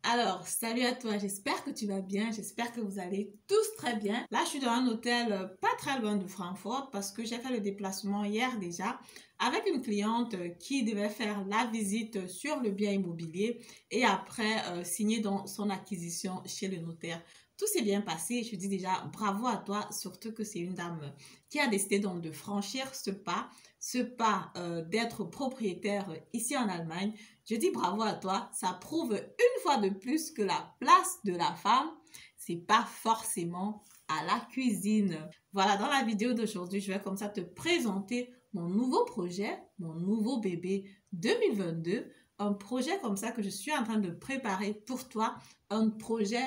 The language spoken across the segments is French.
Alors, salut à toi, j'espère que tu vas bien, j'espère que vous allez tous très bien. Là, je suis dans un hôtel pas très loin de Francfort parce que j'ai fait le déplacement hier déjà avec une cliente qui devait faire la visite sur le bien immobilier et après signer dans son acquisition chez le notaire. Tout s'est bien passé, je dis déjà bravo à toi, surtout que c'est une dame qui a décidé donc de franchir ce pas d'être propriétaire ici en Allemagne. Je dis bravo à toi, ça prouve une fois de plus que la place de la femme, c'est pas forcément à la cuisine. Voilà, dans la vidéo d'aujourd'hui, je vais comme ça te présenter mon nouveau projet, mon nouveau bébé 2022, un projet comme ça que je suis en train de préparer pour toi, un projet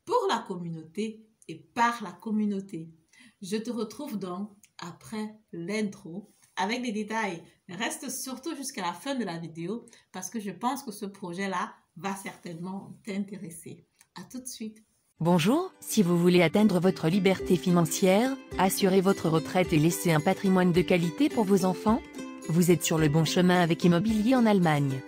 pour la communauté et par la communauté. Je te retrouve donc après l'intro avec des détails. Reste surtout jusqu'à la fin de la vidéo parce que je pense que ce projet-là va certainement t'intéresser. À tout de suite. Bonjour, si vous voulez atteindre votre liberté financière, assurer votre retraite et laisser un patrimoine de qualité pour vos enfants, vous êtes sur le bon chemin avec Immobilier en Allemagne.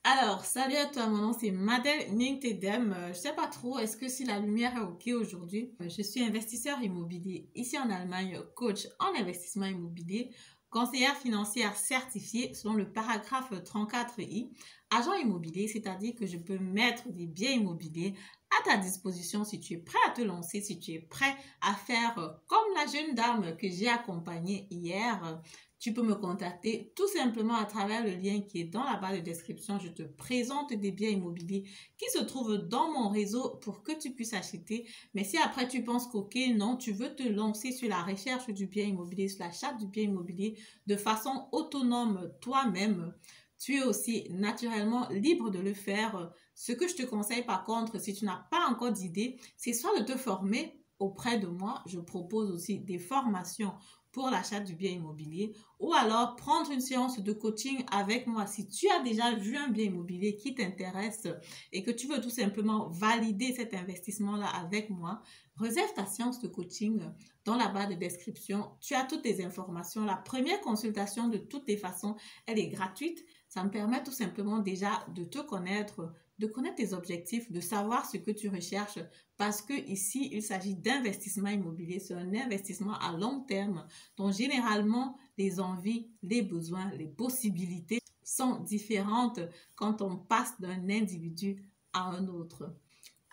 Alors, salut à toi, mon nom c'est Madel Nintedem. Je sais pas trop, est-ce que si la lumière est ok aujourd'hui? Je suis investisseur immobilier ici en Allemagne, coach en investissement immobilier, conseillère financière certifiée selon le paragraphe 34i, agent immobilier, c'est-à-dire que je peux mettre des biens immobiliers à ta disposition si tu es prêt à te lancer, si tu es prêt à faire comme la jeune dame que j'ai accompagnée hier. Tu peux me contacter tout simplement à travers le lien qui est dans la barre de description. Je te présente des biens immobiliers qui se trouvent dans mon réseau pour que tu puisses acheter. Mais si après tu penses qu'ok, non, tu veux te lancer sur la recherche du bien immobilier, sur l'achat du bien immobilier de façon autonome toi-même, tu es aussi naturellement libre de le faire. Ce que je te conseille par contre, si tu n'as pas encore d'idée, c'est soit de te former auprès de moi. Je propose aussi des formations pour l'achat du bien immobilier ou alors prendre une séance de coaching avec moi. Si tu as déjà vu un bien immobilier qui t'intéresse et que tu veux tout simplement valider cet investissement-là avec moi, réserve ta séance de coaching dans la barre de description. Tu as toutes les informations. La première consultation, de toutes les façons, elle est gratuite. Ça me permet tout simplement déjà de te connaître, de connaître tes objectifs, de savoir ce que tu recherches parce que ici, il s'agit d'investissement immobilier. C'est un investissement à long terme. Donc, généralement, les envies, les besoins, les possibilités sont différentes quand on passe d'un individu à un autre.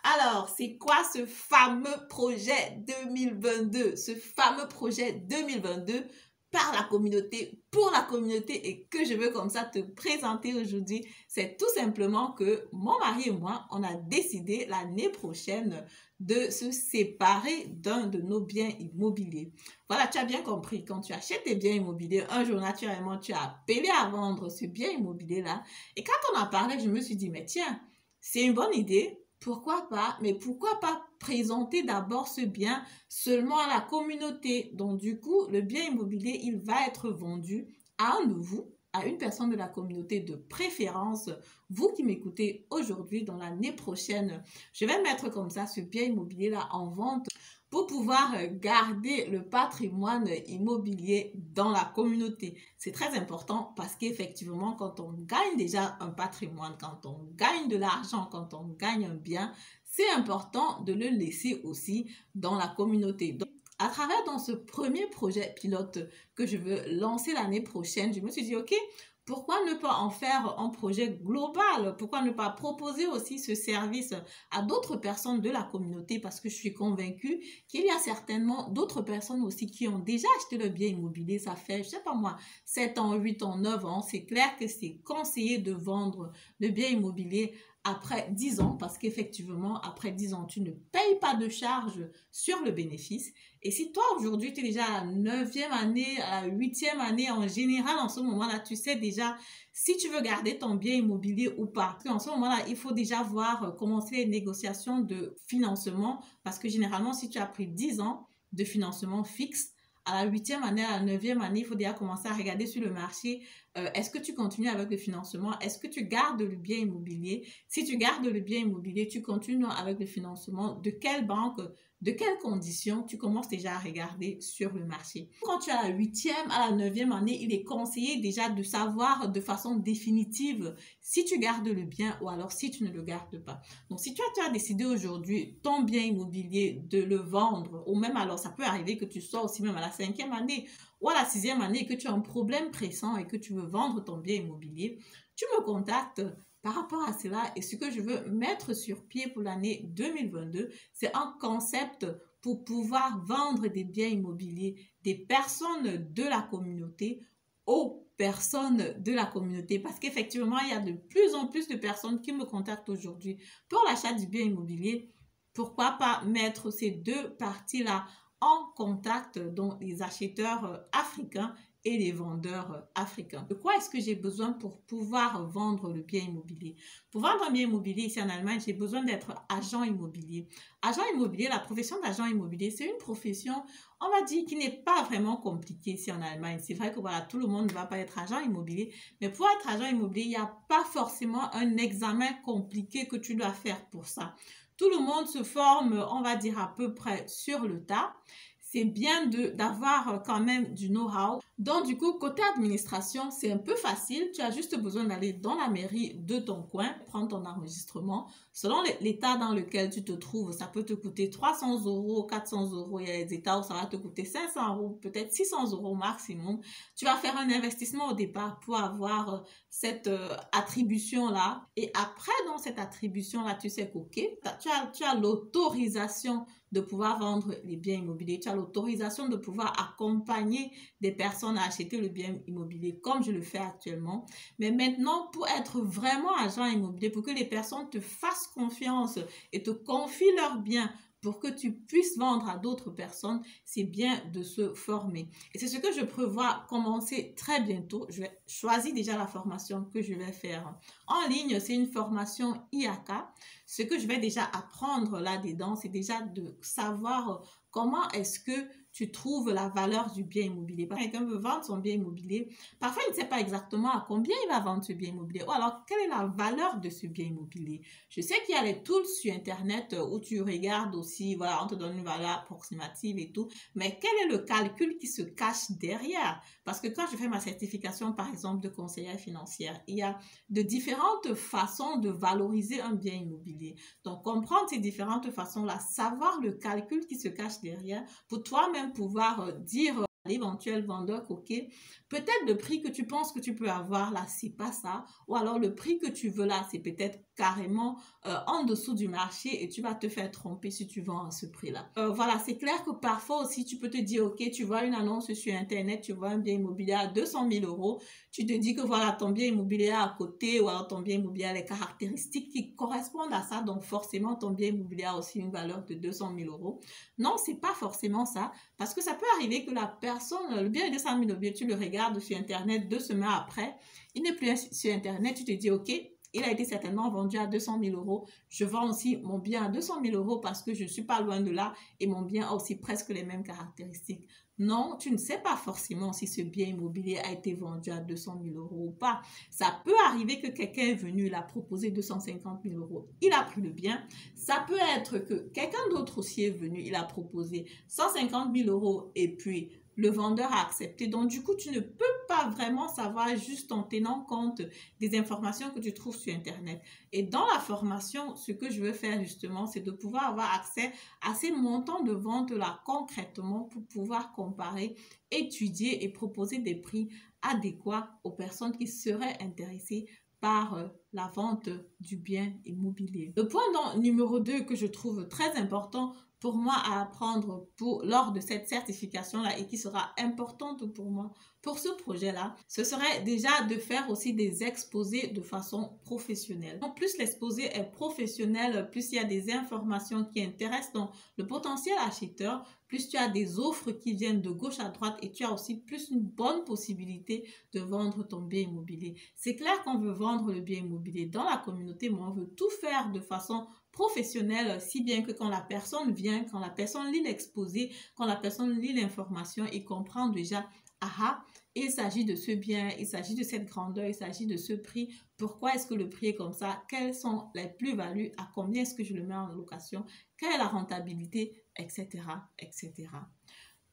Alors, c'est quoi ce fameux projet 2022? Ce fameux projet 2022 par la communauté, pour la communauté et que je veux comme ça te présenter aujourd'hui, c'est tout simplement que mon mari et moi, on a décidé l'année prochaine de se séparer d'un de nos biens immobiliers. Voilà, tu as bien compris, quand tu achètes tes biens immobiliers, un jour naturellement, tu as appelé à vendre ce bien immobilier-là. Et quand on en parlait, je me suis dit, mais tiens, c'est une bonne idée. Pourquoi pas? Mais pourquoi pas présenter d'abord ce bien seulement à la communauté? Donc, du coup, le bien immobilier, il va être vendu à un de vous, à une personne de la communauté de préférence. Vous qui m'écoutez aujourd'hui, dans l'année prochaine, je vais mettre comme ça ce bien immobilier-là en vente pour pouvoir garder le patrimoine immobilier dans la communauté. C'est très important parce qu'effectivement, quand on gagne déjà un patrimoine, quand on gagne de l'argent, quand on gagne un bien, c'est important de le laisser aussi dans la communauté. Donc, à travers dans ce premier projet pilote que je veux lancer l'année prochaine, je me suis dit, ok, pourquoi ne pas en faire un projet global? Pourquoi ne pas proposer aussi ce service à d'autres personnes de la communauté? Parce que je suis convaincue qu'il y a certainement d'autres personnes aussi qui ont déjà acheté le bien immobilier. Ça fait, je sais pas moi, 7 ans, 8 ans, 9 ans. C'est clair que c'est conseillé de vendre le bien immobilier après 10 ans parce qu'effectivement, après 10 ans, tu ne payes pas de charges sur le bénéfice. Et si toi, aujourd'hui, tu es déjà à la 9e année, à la 8e année, en général, en ce moment-là, tu sais déjà si tu veux garder ton bien immobilier ou pas. En ce moment-là, il faut déjà voir commencer les négociations de financement parce que généralement, si tu as pris 10 ans de financement fixe, à la 8e année, à la 9e année, il faut déjà commencer à regarder sur le marché. Est-ce que tu continues avec le financement? Est-ce que tu gardes le bien immobilier? Si tu gardes le bien immobilier, tu continues avec le financement. De quelle banque de quelles conditions tu commences déjà à regarder sur le marché. Quand tu as la 8e à la 9e année, il est conseillé déjà de savoir de façon définitive si tu gardes le bien ou alors si tu ne le gardes pas. Donc, si tu as décidé aujourd'hui ton bien immobilier de le vendre, ou même alors ça peut arriver que tu sois aussi même à la 5e année ou à la 6e année et que tu as un problème pressant et que tu veux vendre ton bien immobilier, tu me contactes par rapport à cela. Et ce que je veux mettre sur pied pour l'année 2022, c'est un concept pour pouvoir vendre des biens immobiliers des personnes de la communauté aux personnes de la communauté. Parce qu'effectivement, il y a de plus en plus de personnes qui me contactent aujourd'hui pour l'achat du bien immobilier. Pourquoi pas mettre ces deux parties-là en contact, dont les acheteurs africains et les vendeurs africains. De quoi est-ce que j'ai besoin pour pouvoir vendre le bien immobilier? Pour vendre un bien immobilier ici en Allemagne, j'ai besoin d'être agent immobilier. Agent immobilier, la profession d'agent immobilier, c'est une profession, on va dire, qui n'est pas vraiment compliquée ici en Allemagne. C'est vrai que voilà, tout le monde ne va pas être agent immobilier, mais pour être agent immobilier, il n'y a pas forcément un examen compliqué que tu dois faire pour ça. Tout le monde se forme, on va dire, à peu près sur le tas. C'est bien d'avoir quand même du know-how. Donc, du coup, côté administration, c'est un peu facile. Tu as juste besoin d'aller dans la mairie de ton coin, prendre ton enregistrement. Selon l'état dans lequel tu te trouves, ça peut te coûter 300 €, 400 €. Il y a des états où ça va te coûter 500 €, peut-être 600 € maximum. Tu vas faire un investissement au départ pour avoir cette attribution-là. Et après, dans cette attribution-là, tu sais qu'OK, tu as l'autorisation de pouvoir vendre les biens immobiliers. Tu as l'autorisation de pouvoir accompagner des personnes à acheter le bien immobilier comme je le fais actuellement. Mais maintenant, pour être vraiment agent immobilier, pour que les personnes te fassent confiance et te confient leurs biens pour que tu puisses vendre à d'autres personnes, c'est bien de se former. Et c'est ce que je prévois commencer très bientôt. Je vais choisir déjà la formation que je vais faire en ligne. C'est une formation IAK. Ce que je vais déjà apprendre là-dedans, c'est déjà de savoir comment est-ce que tu trouves la valeur du bien immobilier. Quelqu'un veut vendre son bien immobilier. Parfois, il ne sait pas exactement à combien il va vendre ce bien immobilier. Ou alors, quelle est la valeur de ce bien immobilier? Je sais qu'il y a les tools sur Internet où tu regardes aussi, voilà, on te donne une valeur approximative et tout. Mais quel est le calcul qui se cache derrière? Parce que quand je fais ma certification, par exemple, de conseillère financière, il y a de différentes façons de valoriser un bien immobilier. Donc, comprendre ces différentes façons-là, savoir le calcul qui se cache derrière pour toi-même pouvoir dire à l'éventuel vendeur, ok, peut-être le prix que tu penses que tu peux avoir là, c'est pas ça, ou alors le prix que tu veux là, c'est peut-être carrément en dessous du marché et tu vas te faire tromper si tu vends à ce prix-là. Voilà, c'est clair que parfois aussi, tu peux te dire, ok, tu vois une annonce sur Internet, tu vois un bien immobilier à 200 000 €, tu te dis que voilà, ton bien immobilier à côté ou alors ton bien immobilier a les caractéristiques qui correspondent à ça, donc forcément, ton bien immobilier a aussi une valeur de 200 000 €. Non, c'est pas forcément ça, parce que ça peut arriver que la personne, le bien de 200 000 €, tu le regardes sur Internet 2 semaines après, il n'est plus sur Internet, tu te dis, ok, il a été certainement vendu à 200 000 €. Je vends aussi mon bien à 200 000 € parce que je ne suis pas loin de là et mon bien a aussi presque les mêmes caractéristiques. Non, tu ne sais pas forcément si ce bien immobilier a été vendu à 200 000 € ou pas. Ça peut arriver que quelqu'un est venu, il a proposé 250 000 €. Il a pris le bien. Ça peut être que quelqu'un d'autre aussi est venu, il a proposé 150 000 € et puis le vendeur a accepté. Donc, du coup, tu ne peux pas vraiment savoir juste en tenant compte des informations que tu trouves sur Internet. Et dans la formation, ce que je veux faire justement, c'est de pouvoir avoir accès à ces montants de vente-là concrètement pour pouvoir comparer, étudier et proposer des prix adéquats aux personnes qui seraient intéressées par la vente du bien immobilier. Le point numéro 2 que je trouve très important pour moi à apprendre lors de cette certification-là et qui sera importante pour moi pour ce projet-là, ce serait déjà de faire aussi des exposés de façon professionnelle. Donc, plus l'exposé est professionnel, plus il y a des informations qui intéressent donc le potentiel acheteur, plus tu as des offres qui viennent de gauche à droite et tu as aussi plus une bonne possibilité de vendre ton bien immobilier. C'est clair qu'on veut vendre le bien immobilier dans la communauté, mais on veut tout faire de façon professionnelle, si bien que quand la personne vient, quand la personne lit l'exposé, quand la personne lit l'information, il comprend déjà, ah, il s'agit de ce bien, il s'agit de cette grandeur, il s'agit de ce prix. Pourquoi est-ce que le prix est comme ça? Quelles sont les plus-values? À combien est-ce que je le mets en location? Quelle est la rentabilité? Etc. etc.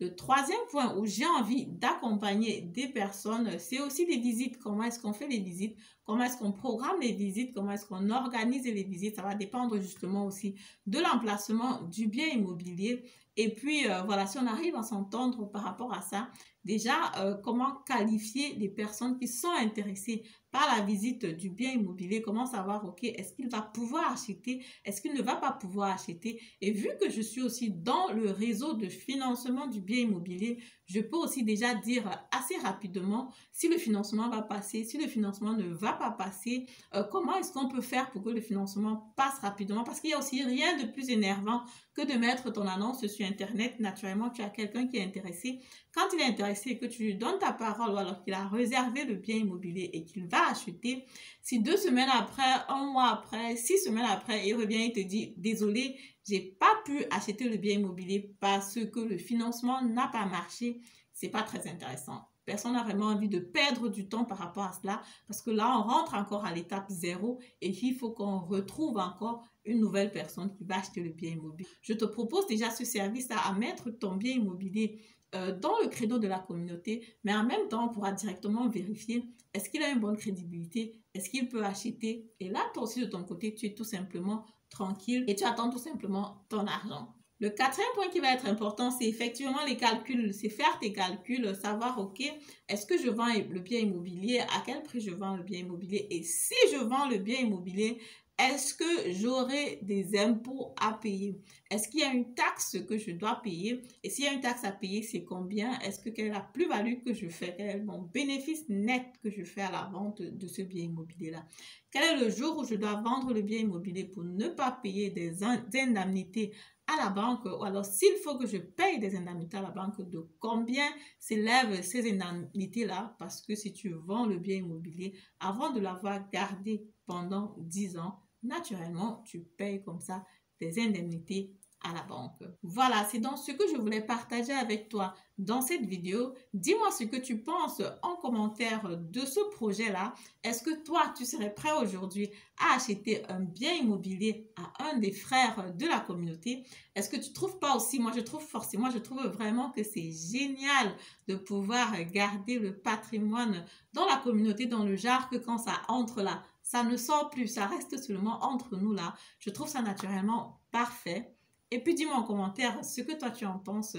Le troisième point où j'ai envie d'accompagner des personnes, c'est aussi les visites. Comment est-ce qu'on fait les visites? Comment est-ce qu'on programme les visites? Comment est-ce qu'on organise les visites? Ça va dépendre justement aussi de l'emplacement du bien immobilier. Et puis, voilà, si on arrive à s'entendre par rapport à ça, déjà, comment qualifier les personnes qui sont intéressées par la visite du bien immobilier? Comment savoir, ok, est-ce qu'il va pouvoir acheter? Est-ce qu'il ne va pas pouvoir acheter? Et vu que je suis aussi dans le réseau de financement du bien immobilier, je peux aussi déjà dire assez rapidement si le financement va passer, si le financement ne va pas passer, comment est-ce qu'on peut faire pour que le financement passe rapidement? Parce qu'il n'y a aussi rien de plus énervant que de mettre ton annonce sur Internet. Naturellement, tu as quelqu'un qui est intéressé. Quand il est intéressé et que tu lui donnes ta parole ou alors qu'il a réservé le bien immobilier et qu'il va acheter, si 2 semaines après, 1 mois après, 6 semaines après, il revient et te dit « Désolé, j'ai pas pu acheter le bien immobilier parce que le financement n'a pas marché », c'est pas très intéressant. Personne n'a vraiment envie de perdre du temps par rapport à cela parce que là, on rentre encore à l'étape 0 et il faut qu'on retrouve encore une nouvelle personne qui va acheter le bien immobilier. Je te propose déjà ce service à mettre ton bien immobilier dans le créneau de la communauté, mais en même temps, on pourra directement vérifier est-ce qu'il a une bonne crédibilité, est-ce qu'il peut acheter. Et là, toi aussi de ton côté, tu es tout simplement tranquille et tu attends tout simplement ton argent. Le quatrième point qui va être important, c'est effectivement les calculs. C'est faire tes calculs, savoir, ok, est-ce que je vends le bien immobilier, à quel prix je vends le bien immobilier et si je vends le bien immobilier, est-ce que j'aurai des impôts à payer? Est-ce qu'il y a une taxe que je dois payer? Et s'il y a une taxe à payer, c'est combien? Est-ce que quelle est la plus-value que je fais? Quel est mon bénéfice net que je fais à la vente de ce bien immobilier-là? Quel est le jour où je dois vendre le bien immobilier pour ne pas payer des indemnités à la banque? Ou alors, s'il faut que je paye des indemnités à la banque, de combien s'élèvent ces indemnités-là? Parce que si tu vends le bien immobilier avant de l'avoir gardé pendant 10 ans, naturellement, tu payes comme ça des indemnités à la banque. Voilà, c'est donc ce que je voulais partager avec toi dans cette vidéo. Dis-moi ce que tu penses en commentaire de ce projet-là. Est-ce que toi, tu serais prêt aujourd'hui à acheter un bien immobilier à un des frères de la communauté? Est-ce que tu ne trouves pas aussi, moi je trouve vraiment que c'est génial de pouvoir garder le patrimoine dans la communauté, dans le genre que quand ça entre là, ça ne sort plus, ça reste seulement entre nous là. Je trouve ça naturellement parfait. Et puis dis-moi en commentaire ce que toi tu en penses.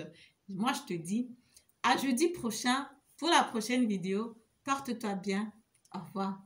Moi je te dis à jeudi prochain pour la prochaine vidéo. Porte-toi bien. Au revoir.